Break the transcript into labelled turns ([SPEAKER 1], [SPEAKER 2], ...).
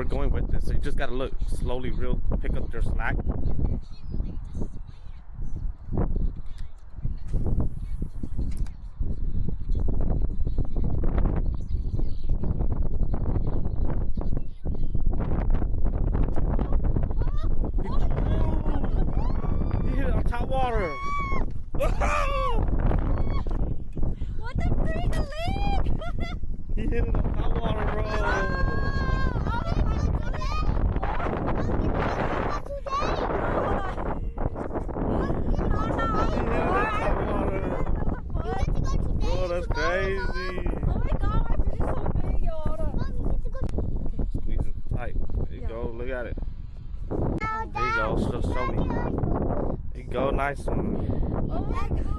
[SPEAKER 1] we're going with this. So you just gotta look slowly, pick up their slack. You hit it on top water.
[SPEAKER 2] What the freak, Lee?
[SPEAKER 1] He hit it on top water, bro. Oh, that's crazy.
[SPEAKER 2] Oh my god, my fish is so big, yo.
[SPEAKER 1] Squeeze it tight. There you go. Look at it. There you go. Show me. There you go. Nice one.
[SPEAKER 2] Oh my god.